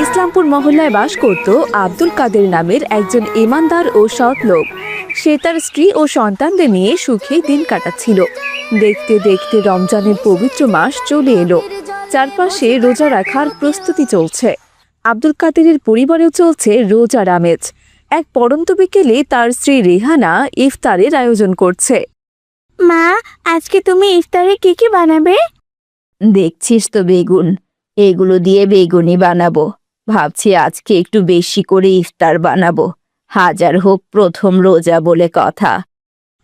ইসলামপুর মহল্লায় বাস করত আব্দুল কাদের নামের একজন ইমানদার ও সৎ লোক। সে তার স্ত্রী ও সন্তানদের নিয়ে সুখে দিন কাটাচ্ছিল। দেখতে দেখতে রমজানের পবিত্র মাস চলে এলো। চারপাশে রোজা রাখার প্রস্তুতি চলছে। আব্দুল কাদেরের পরিবারেও চলছে রোজার আমেজ। এক পড়ন্ত বিকেলে তার স্ত্রী রেহানা ইফতারের আয়োজন করছে। মা, আজকে তুমি ইফতারে কি কি বানাবে? দেখছিস তো বেগুন, এগুলো দিয়ে বেগুনি বানাবো। ভাবছি আজকে একটু বেশি করে ইফতার বানাবো। হাজার হোক প্রথম রোজা বলে কথা।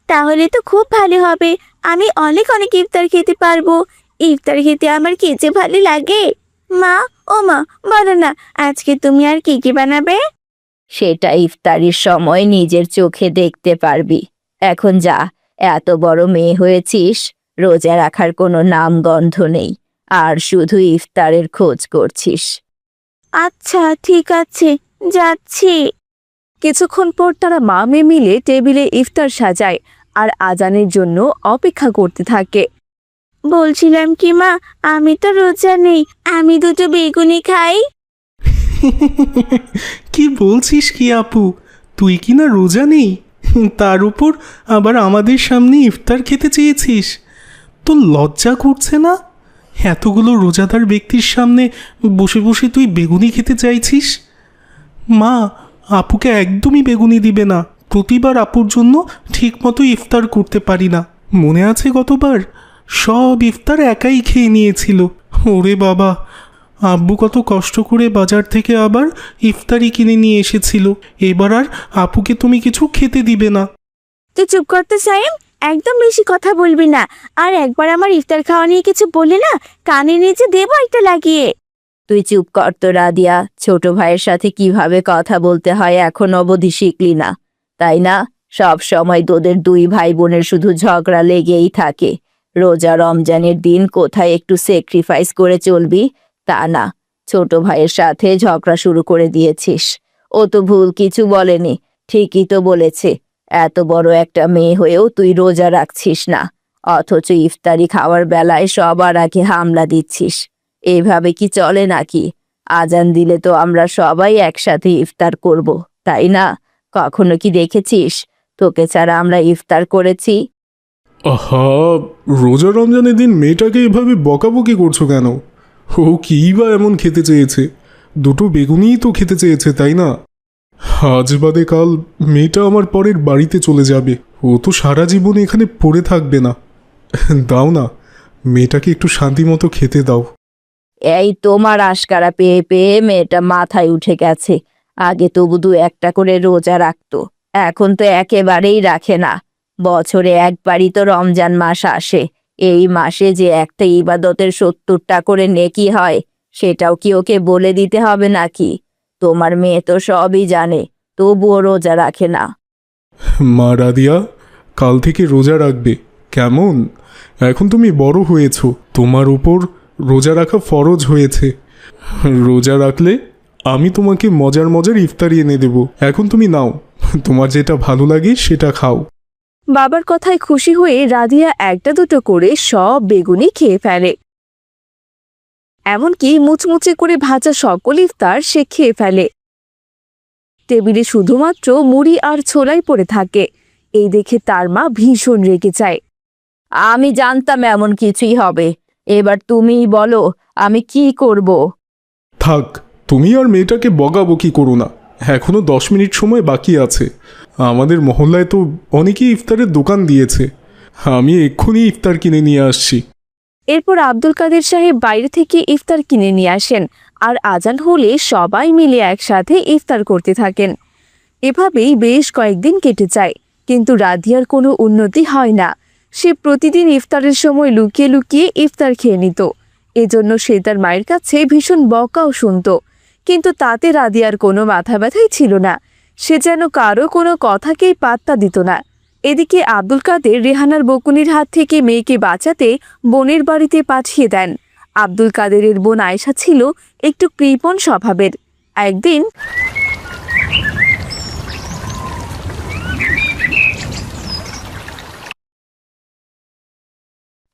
তাহলে তো খুব ভালো হবে। আমি অনেক অনেক ইফতার খেতে পারবো। ইফতার খেতে আমার কি যে ভালো লাগে। মা, ও মা, বলো না আজকে তুমি আর কি কি বানাবে? সেটা ইফতারির সময় নিজের চোখে দেখতে পারবি। এখন যা, এত বড় মেয়ে হয়েছিস, রোজা রাখার কোনো নাম গন্ধ নেই, আর শুধু ইফতারের খোঁজ করছিস। আচ্ছা ঠিক আছে, যাচ্ছি। কিছুক্ষণ পর তারা মা মেয়ে মিলে টেবিলে ইফতার সাজায় আর আজানের জন্য অপেক্ষা করতে থাকে। বলছিলাম কি মা, আমি তো রোজা নেই, আমি দুটো বেগুনি খাই। কি বলছিস কি আপু, তুই কি না রোজা নেই, তার উপর আবার আমাদের সামনে ইফতার খেতে চেয়েছিস? তোর লজ্জা করছে না? এতগুলো রোজাদার ব্যক্তির সামনে বসে বসে তুই বেগুনি খেতে চাইছিস? মা, আপুকে একদমই বেগুনি দিবে না। প্রতিবার আপুর জন্য ঠিক মতো ইফতার করতে পারি না। মনে আছে গতবার সব ইফতার একাই খেয়ে নিয়েছিল। ওরে বাবা, আব্বু কত কষ্ট করে বাজার থেকে আবার ইফতারি কিনে নিয়ে এসেছিল। এবার আর আপুকে তুমি কিছু খেতে দিবে না। তুই চুপ করতে সাইম, একদম বেশি কথা বলবি না। আর একবার আমার ইফতার খাওয়া নিয়ে কিছু বললে না, কানে নিচে দেবো একটা লাগিয়ে। তুই চুপ কর তো রাদিয়া। ছোট ভাইয়ের সাথে কিভাবে কথা বলতে হয় এখন অবধি শিখলি না, তাই না? সব সময় তোদের দুই ভাই বোনের শুধু ঝগড়া লেগেই থাকে। রোজা রমজানের দিন কোথায় একটু স্যাক্রিফাইস করে চলবি তা না, ছোট ভাইয়ের সাথে ঝগড়া শুরু করে দিয়েছিস। ও তো ভুল কিছু বলেনি, ঠিকই তো বলেছে। এত বড় একটা মেয়ে হয়েও তুই রোজা রাখছিস না, অথচ ইফতারি খাওয়ার বেলায় সবার আগে হামলা দিচ্ছিস। এইভাবে কি চলে নাকি? আজান দিলে তো আমরা সবাই একসাথে ইফতার করব, তাই না? কখনো কি দেখেছিস তোকে ছাড়া আমরা ইফতার করেছি? আহা, রোজা রমজানের দিন মেয়েটাকে এভাবে বকাবকি করছো কেন? ও কী বা এমন খেতে চেয়েছে? দুটো বেগুনিই তো খেতে চেয়েছে, তাই না? আজ বাদে কাল মেয়েটা আমার পরের বাড়িতে চলে যাবে। ও তো সারা জীবন এখানে পড়ে থাকবে না। দাও না, মেয়েটাকে একটু শান্তি মতো খেতে দাও। এই তোমার আশকারা পেয়ে পেয়ে মেয়েটা মাথায় উঠে গেছে। আগে তবু দু একটা করে রোজা রাখতো, এখন তো একেবারেই রাখে না। বছরে একবারই তো রমজান মাস আসে। এই মাসে যে একটা ইবাদতের 70টা করে নেকি হয়, সেটাও কি ওকে বলে দিতে হবে নাকি? তোমার মেয়ে তো সবই জানে, তবুও রোজা রাখে না। মা রাদিয়া, কাল থেকে রোজা রাখবে কেমন? এখন তুমি বড় হয়েছো, তোমার উপর রোজা রাখা ফরজ হয়েছে। রোজা রাখলে আমি তোমাকে মজার মজার ইফতারি এনে দেব। এখন তুমি নাও, তোমার যেটা ভালো লাগে সেটা খাও। বাবার কথায় খুশি হয়ে রাদিয়া একটা দুটো করে সব বেগুনি খেয়ে ফেলে। এমনকি মুচমুচে করে ভাজা সকল ইফতার সে খেয়ে ফেলে। টেবিলে শুধুমাত্র মুড়ি আর ছোলাই পড়ে থাকে। এই দেখে তার মা ভীষণ রেগে যায়। আমি জানতাম এমন কিছুই হবে। এবার তুমিই বলো আমি কি করব? থাক, তুমি আর মেয়েটাকে বকাবকি করো না। এখনো 10 মিনিট সময় বাকি আছে। আমাদের মহল্লায় তো অনেকেই ইফতারের দোকান দিয়েছে। আমি এক্ষুনি ইফতার কিনে নিয়ে আসছি। এরপর আব্দুল কাদের সাহেব বাইরে থেকে ইফতার কিনে নিয়ে আসেন আর আজান হলে সবাই মিলে একসাথে ইফতার করতে থাকেন। এভাবেই বেশ কয়েকদিন কেটে যায়, কিন্তু রাদিয়ার কোনো উন্নতি হয় না। সে প্রতিদিন ইফতারের সময় লুকিয়ে লুকিয়ে ইফতার খেয়ে নিত। এজন্য সে তার মায়ের কাছে ভীষণ বকাও শুনত, কিন্তু তাতে রাদিয়ার কোনো মাথা ব্যথাই ছিল না। সে যেন কারো কোনো কথাকেই পাত্তা দিত না। এদিকে আব্দুল কাদের রেহানার বকুনির হাত থেকে মেয়েকে বাঁচাতে বোনের বাড়িতে পাঠিয়ে দেন। আব্দুল কাদেরের বোন আয়েশা ছিল একটু কৃপণ স্বভাবের। একদিন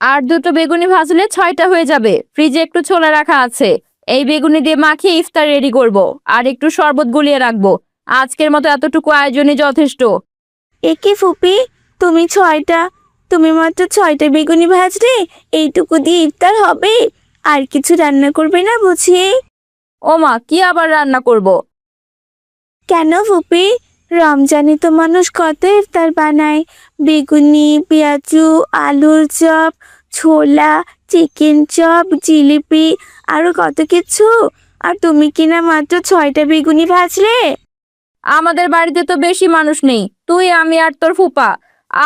আর দুটো বেগুনি ভাজলে 6টা হয়ে যাবে। ফ্রিজে একটু ছোলা রাখা আছে, এই বেগুনি দিয়ে মাখিয়ে ইফতার রেডি করব। আর একটু শরবত গুলিয়ে রাখবো। আজকের মতো এতটুকু আয়োজনই যথেষ্ট। একে ফুপি, তুমি মাত্র 6টা বেগুনি ভাজলে এইটুকু দিয়ে ইফতার হবে? আর কিছু রান্না করবে না বুঝি? ও মা, কি আবার রান্না করব? কেন ফুপি, রমজানে তো মানুষ কত ইফতার বানায়। বেগুনি, পেঁয়াজু, আলুর চপ, ছোলা, চিকেন চপ, জিলিপি, আরো কত কিছু। আর তুমি কিনা মাত্র 6টা বেগুনি ভাজলে। আমাদের বাড়িতে তো বেশি মানুষ নেই, তুই, আমি আর তোর ফুপা।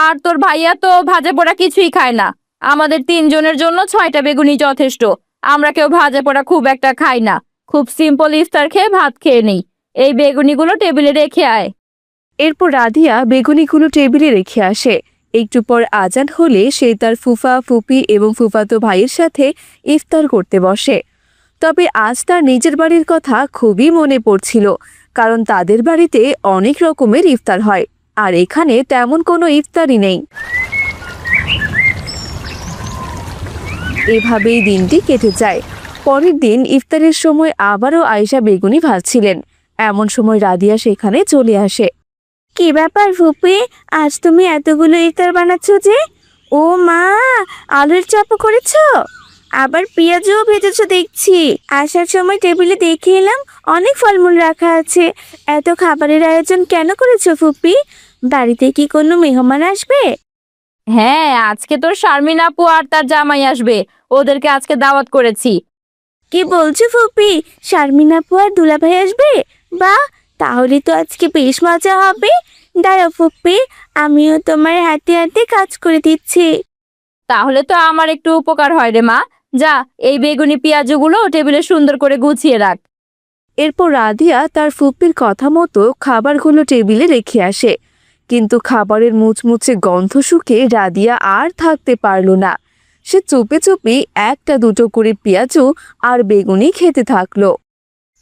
আর তোর ভাইয়া তো ভাজা পোড়া কিছুই খায় না। আমাদের 3 জনের জন্য 6টা বেগুনি যথেষ্ট। আমরা কেউ ভাজা পোড়া খুব একটা খাই না। খুব সিম্পল ইফতার খেয়ে ভাত খেয়ে নেই। এই বেগুনিগুলো টেবিলে রেখে আয়। এরপর রাদিয়া বেগুনিগুলো টেবিলে রেখে আসে। একটু পর আজান হলে সে তার ফুফা, ফুপি এবং ফুফাতো ভাইয়ের সাথে ইফতার করতে বসে। তবে আজ তার নিজের বাড়ির কথা খুবই মনে পড়ছিল, কারণ তাদের বাড়িতে অনেক রকমের ইফতার হয় আর এখানে তেমন কোনো ইফতারই নেই। এভাবেই দিনটি কেটে যায়। পরের দিন ইফতারের সময় আবারও আয়েশা বেগুনি ভাজছিলেন। এমন সময় রাদিয়া সেখানে চলে আসে। কি ব্যাপার ফুপি, আজ তুমি এতগুলো ইফতার বানাচ্ছ যে? ও মা, আলুর চপও করেছো, আবার পেঁয়াজও ভেজেছো দেখছি। আসার সময় টেবিলে দেখে এলাম অনেক ফলমূল রাখা আছে। এত খাবারের আয়োজন কেন করেছো ফুপি? বাড়িতে কি কোনো মেহমান আসবে? হ্যাঁ, আজকে তোর শারমিন আপু আর তার জামাই আসবে। ওদেরকে আজকে দাওয়াত করেছি। কি বলছো ফুপি, শারমিন আপু আর দুলাভাই আসবে? বাহ, তাহলে তো আজকে বেশ মজা হবে। দাঁড়াও ফুপি, আমিও তোমার হাতে হাতে কাজ করে দিচ্ছি। তাহলে তো আমার একটু উপকার হয় রে মা। যা, এই বেগুনি পেঁয়াজগুলো টেবিলে সুন্দর করে গুছিয়ে রাখ। এরপর রাদিয়া তার ফুপির কথা মতো খাবারগুলো টেবিলে রেখে আসে। কিন্তু খাবারের মুচমুচে গন্ধ শুকে রাদিয়া আর থাকতে পারল না। সে চুপে চুপে একটা দুটো করে পেঁয়াজু আর বেগুনি খেতে থাকলো।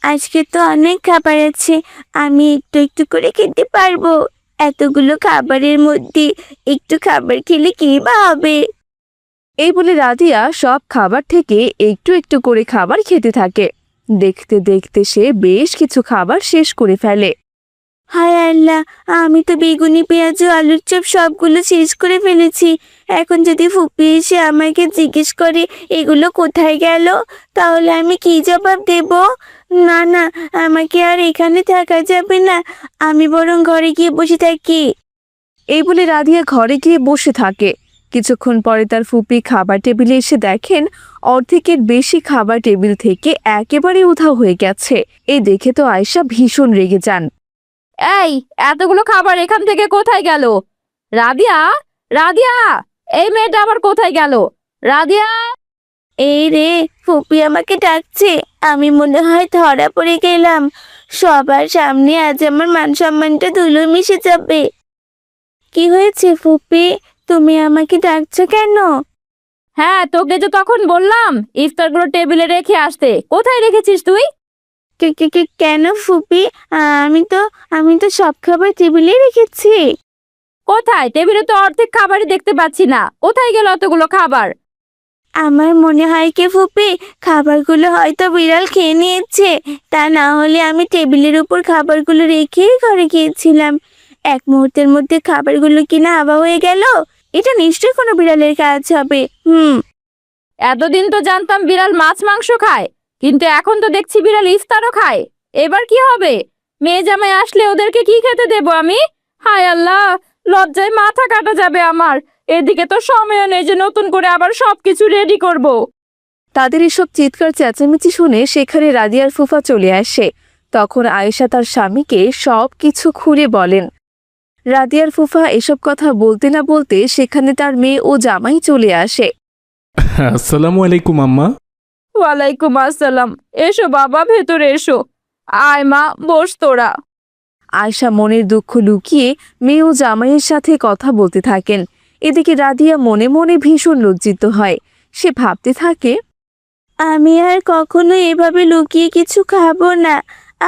আজকে তো অনেক খাবার আছে, আমি একটু একটু করে খেতে পারবো। এতগুলো খাবারের মধ্যে একটু খাবার খেলে কি বা হবে? এই বলে রাদিয়া সব খাবার থেকে একটু একটু করে খাবার খেতে থাকে। দেখতে দেখতে সে বেশ কিছু খাবার শেষ করে ফেলে। হায় আল্লাহ, আমি তো বেগুনি, পেঁয়াজ ও আলুর চপ সবগুলো শেষ করে ফেলেছি। এখন যদি ফুপি এসে আমাকে জিজ্ঞেস করে এগুলো কোথায় গেল, তাহলে আমি কি জবাব দেব? না না, আমাকে আর এখানে থাকা যাবে না, আমি বরং ঘরে গিয়ে বসে থাকি। এই বলে রাধিয়া ঘরে গিয়ে বসে থাকে। কিছুক্ষণ পরে তার ফুপি খাবার টেবিলে এসে দেখেন অর্ধেকের বেশি খাবার টেবিল থেকে একেবারে উধাও হয়ে গেছে। এই দেখে তো আয়েশা ভীষণ রেগে যান। এই, এতগুলো খাবার এখান থেকে কোথায় গেল? রাদিয়া, রাদিয়া, এই মেয়েটা আবার কোথায় গেল? রাদিয়া! এই রে, ফুপি আমাকে ডাকছে। আমি মনে হয় ধরা পড়ে গেলাম। সবার সামনে আজ আমার মান সম্মানটা ধুলোয় মিশে যাবে। কি হয়েছে ফুপি, তুমি আমাকে ডাকছো কেন? হ্যাঁ, তোকে তো তখন বললাম ইফতারগুলো টেবিলে রেখে আসতে। কোথায় রেখেছিস তুই? কেন ফুপি, আমি তো সব খাবার টেবিলে রেখেছি। কোথায়? টেবিলে তো অর্ধেক খাবারই দেখতে পাচ্ছি না। কোথায় গেল অতগুলো খাবার? আমার মনে হয় কি ফুপি, খাবারগুলো হয়তো বিড়াল খেয়ে নিয়েছে। তা না হলে আমি টেবিলের উপর খাবারগুলো রেখেই ঘরে গিয়েছিলাম। এক মুহূর্তের মধ্যে খাবারগুলো কিনা হাওয়া হয়ে গেল। এটা নিশ্চয়ই কোনো বিড়ালের কাজ হবে। এতদিন তো জানতাম বিড়াল মাছ মাংস খায়, কিন্তু এখন তো দেখছি বিড়াল ইফতারও খায়। এবার কি হবে? মেয়ে জামাই আসলে ওদেরকে কি খেতে দেব আমি? হায় আল্লাহ, লজ্জায় মাথা কাটা যাবে আমার। এদিকে তো সময় নেই যে নতুন করে আবার সবকিছু রেডি করব। তাদের এসব চিৎকার চেঁচামেচি শুনে সেখানে রাদিয়ার ফুফা চলে আসে। তখন আয়েশা তার স্বামীকে সব কিছু খুলে বলেন। রাদিয়ার ফুফা এসব কথা বলতে না বলতে সেখানে তার মেয়ে ও জামাই চলে আসে। আসসালামু আলাইকুম আম্মা। ওয়ালাইকুম আসসালাম। এসো বাবা, ভেতরে এসো। আয় মা, বস তোরা। আয়েশা মনের দুঃখ লুকিয়ে মেয়ে ও জামাইয়ের সাথে কথা বলতে থাকেন। এদিকে রাদিয়া মনে মনে ভীষণ লজ্জিত হয়। সে ভাবতে থাকে, আমি আর কখনো এভাবে লুকিয়ে কিছু খাবো না।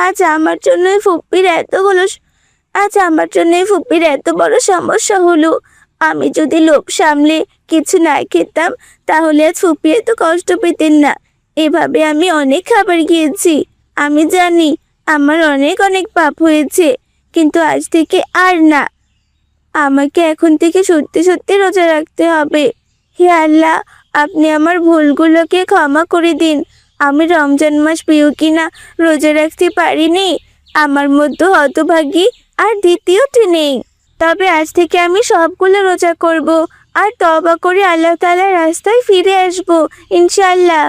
আজ আমার জন্য ফুপির এত বড় সমস্যা হলো। আমি যদি লোভ সামলে কিছু না খেতাম তাহলে আজ ফুপি এত কষ্ট পেতেন না। এভাবে আমি অনেক খাবার খেয়েছি। আমি জানি আমার অনেক অনেক পাপ হয়েছে, কিন্তু আজ থেকে আর না। আমাকে এখন থেকে সত্যি সত্যি রোজা রাখতে হবে। হে আল্লাহ, আপনি আমার ভুলগুলোকে ক্ষমা করে দিন। আমি রমজান মাস পেয়েও কিনা রোজা রাখতে পারিনি। আমার মধ্যে হতভাগী আর দ্বিতীয়টি নেই। তবে আজ থেকে আমি সবগুলো রোজা করব আর তওবা করে আল্লাহ তাআলার রাস্তায় ফিরে আসব ইনশাআল্লাহ।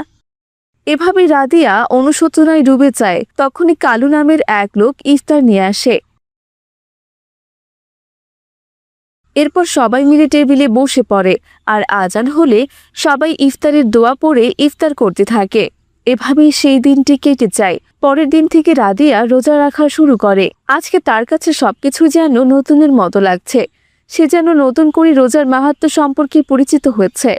এভাবে রাদিয়া অনুশোচনায় ডুবে যায়। তখনই কালু নামের এক লোক ইফতার নিয়ে আসে। এরপর সবাই মিলে টেবিলে বসে পড়ে আর আজান হলে সবাই ইফতারের দোয়া পড়ে ইফতার করতে থাকে। এভাবেই সেই দিনটি কেটে যায়। পরের দিন থেকে রাদিয়া রোজা রাখা শুরু করে। আজকে তার কাছে সবকিছু যেন নতুনের মতো লাগছে। সে যেন নতুন করে রোজার মাহাত্ম্য সম্পর্কে পরিচিত হয়েছে।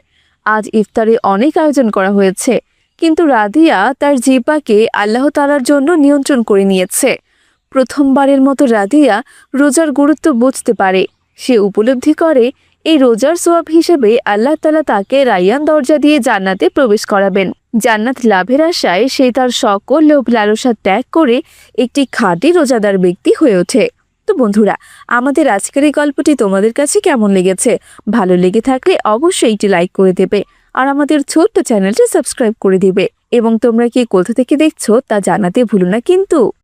আজ ইফতারে অনেক আয়োজন করা হয়েছে, কিন্তু রাদিয়া তার জিহ্বাকে আল্লাহ তাআলার জন্য নিয়ন্ত্রণ করে নিয়েছে। প্রথমবারের মতো রাদিয়া রোজার গুরুত্ব বুঝতে পারে। সে উপলব্ধি করে এই রোজার সোয়াব হিসেবে আল্লাহ তাআলা তাকে রায়্যান দরজা দিয়ে জান্নাতে প্রবেশ করাবেন। জান্নাত লাভের আশায় সে তার সকল লোভ লালসা ত্যাগ করে একটি খাঁটি রোজাদার ব্যক্তি হয়ে ওঠে। তো বন্ধুরা, আমাদের আজকের এই গল্পটি তোমাদের কাছে কেমন লেগেছে? ভালো লেগে থাকলে অবশ্যই একটি লাইক করে দেবে আর আমাদের ছোট্ট চ্যানেলটি সাবস্ক্রাইব করে দিবে। এবং তোমরা কি কোথা থেকে দেখছো তা জানাতে ভুলো না কিন্তু।